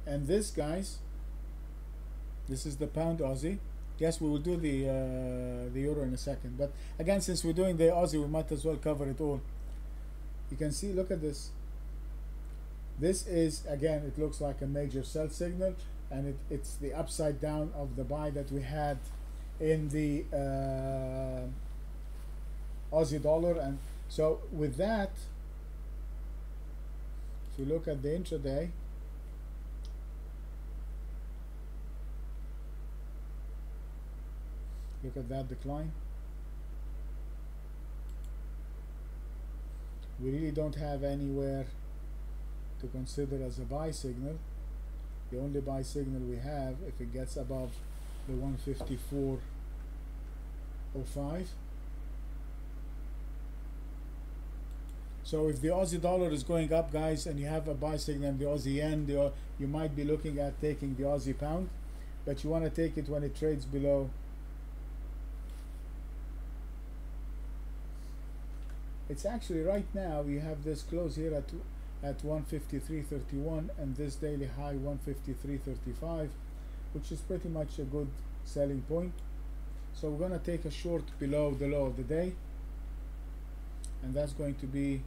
And this, guys, this is the pound Aussie. Yes, we will do the euro in a second, but again, since we're doing the Aussie, we might as well cover it all. You can see, look at this. This is, again, it looks like a major sell signal, and it's the upside down of the buy that we had in the Aussie dollar. And so with that, if you look at the intraday, look at that decline. We really don't have anywhere to consider as a buy signal. The only buy signal we have if it gets above the 154.05. So if the Aussie dollar is going up, guys, and you have a buy signal in the Aussie yen, you might be looking at taking the Aussie pound, but you want to take it when it trades below. It's actually right now, you have this close here at 153.31 and this daily high 153.35, which is pretty much a good selling point. So we're going to take a short below the low of the day, and that's going to be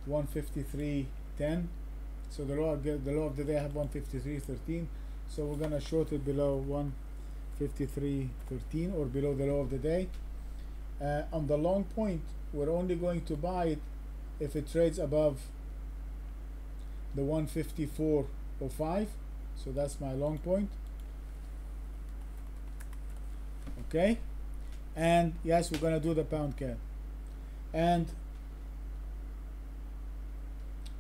$153.10. So the low of the day I have 153.13. So we're going to short it below 153.13 or below the low of the day. On the long point, we're only going to buy it if it trades above the 154.05. So that's my long point. Okay, and yes, we're going to do the pound CAD. And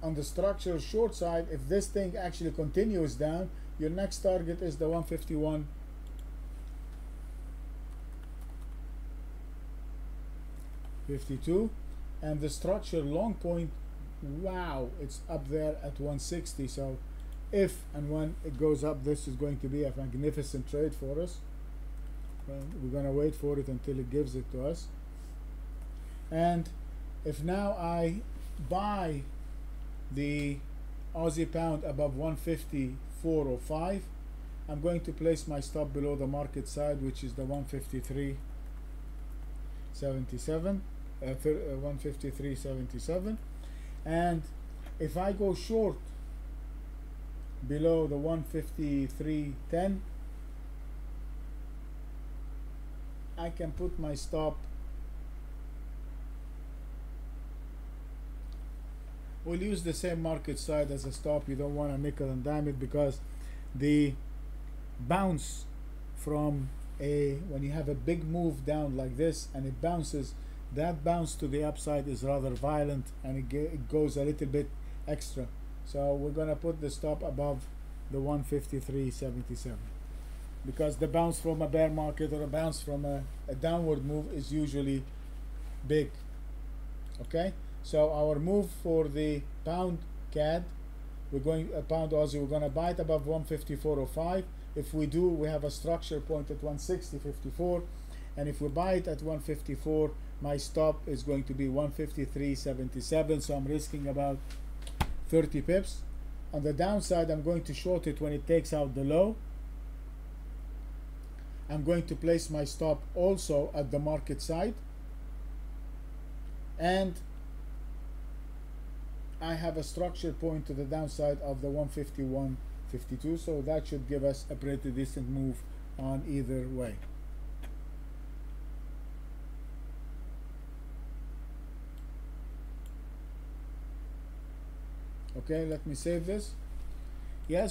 on the structural short side, if this thing actually continues down, your next target is the 151.52, and the structural long point, wow, it's up there at 160. So if and when it goes up, this is going to be a magnificent trade for us. We're going to wait for it until it gives it to us. And if now I buy the Aussie pound above 154.05, I'm going to place my stop below the market side, which is the 153.77, 153.77. And if I go short below the 153.10, I can put my stop. We'll use the same market side as a stop. You don't want to nickel and dime it, because the bounce from when you have a big move down like this and it bounces, that bounce to the upside is rather violent, and it goes a little bit extra. So we're going to put the stop above the 153.77, because the bounce from a bear market or a bounce from a downward move is usually big. Okay, so our move for the pound CAD, we're going pound Aussie, we're going to buy it above 154.05. If we do, we have a structure point at 160.54, and if we buy it at 154, my stop is going to be 153.77. So I'm risking about 30 pips. On the downside, I'm going to short it when it takes out the low. I'm going to place my stop also at the market side, and I have a structure point to the downside of the 151.52, so that should give us a pretty decent move on either way. Okay, let me save this. Yes.